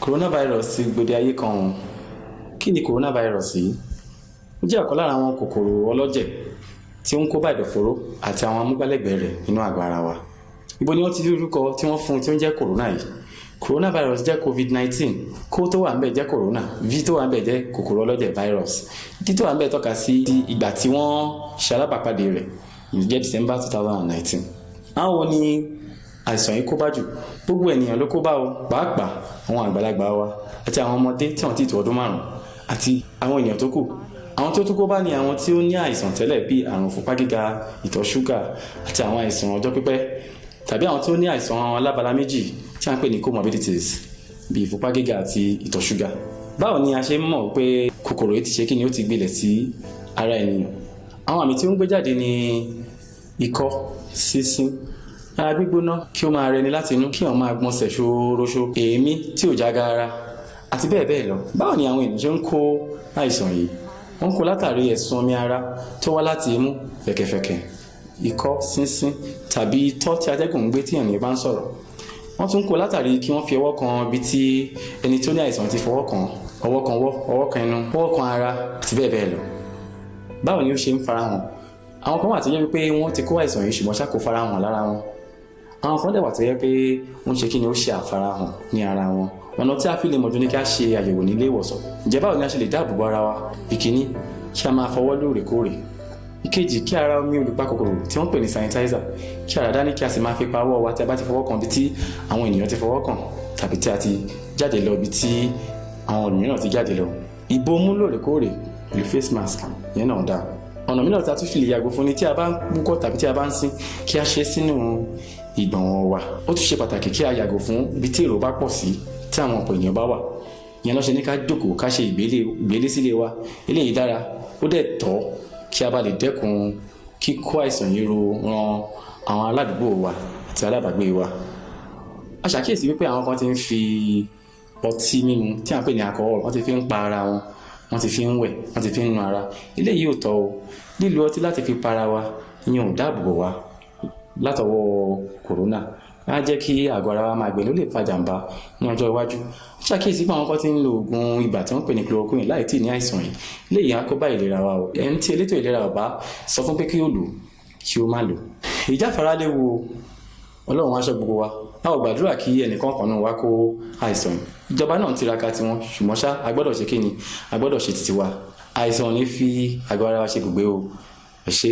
Coronavirus ti gbòde ayé kan o. Kí ni coronavirus yìí? Ó jẹ́ ọ̀kan lára àwọn kòkòrò ọlọ́jẹ̀ tí ó ń kó bá ẹ̀dọ̀fóró àti àwọn amúgbálẹ́gbẹ̀ẹ́ rẹ̀ nínú àgọ́ ara wa. Ibo ni wọ́n ti rí orúkọ tí wọ́n fún tí ó ń jẹ́ corona yìí? Coronavirus jẹ́ COVID-19. Kó tó wà ń bẹ̀ jẹ́ corona, V tó wà ń bẹ̀ jẹ́ kòkòrò ọlọ́jẹ̀ virus. D tó wà ń bẹ̀ tọ́ka sí ìgbà tí wọ́n ṣe alábàápàdé rẹ̀, ìyẹn jẹ́ December 2019. Àwọn ni àìsàn yìí kó bá jù? Gbogbo ènìyàn ló kó bá o, pàápàá àwọn àgbàlagbà wa àti àwọn ọmọdé tí wọ́n ti tó ọdún 5 àti àwọn ènìyàn tó kù. Àwọn tó tún kó bá ní àwọn tí ó ní àìsàn tẹ́lẹ̀ bíi àrùn ìfúnpá gíga, ìtọ̀ ṣúgà àti àwọn àìsàn ọjọ́ pípẹ́, tàbí àwọn tó ní àìsàn alábala méjì tí a ń pè ní comorbidities bíi ìfúnpá gíga àti ìtọ̀ ṣúgà. Báwo ni a ṣe mọ̀ pé kòkòrò yìí ti ṣe kí ni ó ti gbilẹ̀ sí ara ènìyàn? Àwọn àmì tí ó ń gbé jáde ni ikọ́, sínsín, ara gbígbóná, kí ó máa rẹni láti inú, kí wọ́n máa gbọ̀nsẹ̀ ṣóróṣó, èémí tí ò já gaara àti bẹ́ẹ̀ bẹ́ẹ̀ lọ. Báwo ni àwọn ènìyàn ṣe ń kó àìsàn yìí? Wọ́n kó látàrí ẹ̀sùn omi ara tó wá láti imú, fẹ̀kẹ̀fẹ̀kẹ̀, ikọ́, sínsín tàbí itọ́ tí atẹ́gùn ń gbé tí ènìyàn bá ń sọ̀rọ̀. Wọ́n tún kó látàrí kí wọ́n fi ọwọ́ kan ibi tí ẹni tó ní àìsàn ti fọwọ́ kan, ọwọ́ kan ọwọ́ kan ẹnu, ọwọ́ kan ara àti bẹ́ẹ̀ bẹ́ẹ̀ lọ. Báwo ni ó ṣe ń farahàn? Àwọn kan wà tó jẹ́ wípé wọ́n ti kó àìsàn yìí ṣùgbọ́n ṣá kò farahàn lára wọn. Àwọn kan dẹ̀ wà tó jẹ́ pé wọ́n ṣe kí ni ó ṣe àfarahàn ní ara wọn. Ọ̀nà tí a fi lè mọ̀jú ní kí a ṣe àyẹ̀wò nílé ìwòsàn. Ǹjẹ́ báwo ni a ṣe lè dáàbò bo ara wa? Ìkíní, kí a máa fọwọ́ lóòrèkóòrè. Ìkejì, kí a ra omi olùpakòkòrò tí wọ́n pè ní sanitizer, kí a rà dání kí a sì máa fi pa ọwọ́ wa tí a bá ti fọwọ́ kan ibi tí àwọn ènìyàn ti fọwọ́ kàn tàbí tí a ti jáde lọ ibi tí àwọn mìíràn ti jáde lọ. Ìbomú lóòrèkóòrè pẹ̀lú face mask yẹn náà dáa. Ọ̀nà mìíràn tí a tún fi lè yàgò fún ni tí a bá ń wúkọ́ tàbí tí a bá ń sín, kí a ṣe sínú ìgbọ̀nwọ́ wa. Ó tún ṣe pàtàkì kí a yàgò fún ibi tí èrò bá pọ̀ sí tí àwọn ọ̀pọ̀ ènìyàn bá wà. Ìyẹn ló ṣe ní ká jókòó ká ṣe ìgbélé sílé wa. Eléyìí dára, ó dẹ̀ tọ́ kí a bá lè dẹ́kun kíkó àìsàn yìí ran àwọn aládùúgbò wa àti alábàágbé wa. A ṣàkíyèsí wípé àwọn kan ti ń fi ọtí mímu tí a ń pè ní alcohol, wọ́n ti fi ń pa ara wọn, wọ́n ti fi ń wẹ̀, wọ́n ti fi ń nu ara. Eléyìí ò tọ́ o. Lílo ọtí láti fi para wa ìyẹn ò dáàbò bò wá látọwọ́ kòrónà. Á jẹ́ kí àgọ́ ara wa máa gbẹ, ló lè fa jàǹbá ní ọjọ́ iwájú. Ṣàkíyèsí pé àwọn kan ti ń lo oògùn ibà tí wọ́n pè ní chloroquine láì tí ní àìsàn yìí. Eléyìí á kó bá ìlera wa o. Ẹni tí elétò ìlera ò bá sọ fún pé kí ó lò kí ó má lò. Ìjáfara léwu, Ọlọ́run á ṣọ́ gbogbo wa. A ò gbàdúrà kí ẹnìkan kan náà wá kó àìsàn yìí. Ìjọba náà ń tiraka tiwọn, ṣùgbọ́n ṣá a gbọ́dọ̀ ṣe kí ni? A gbọ́dọ̀ ṣe titi wa. Àìsàn ò ní fi àgọ́ ara wa ṣe gbogbo o. Ẹ ṣé.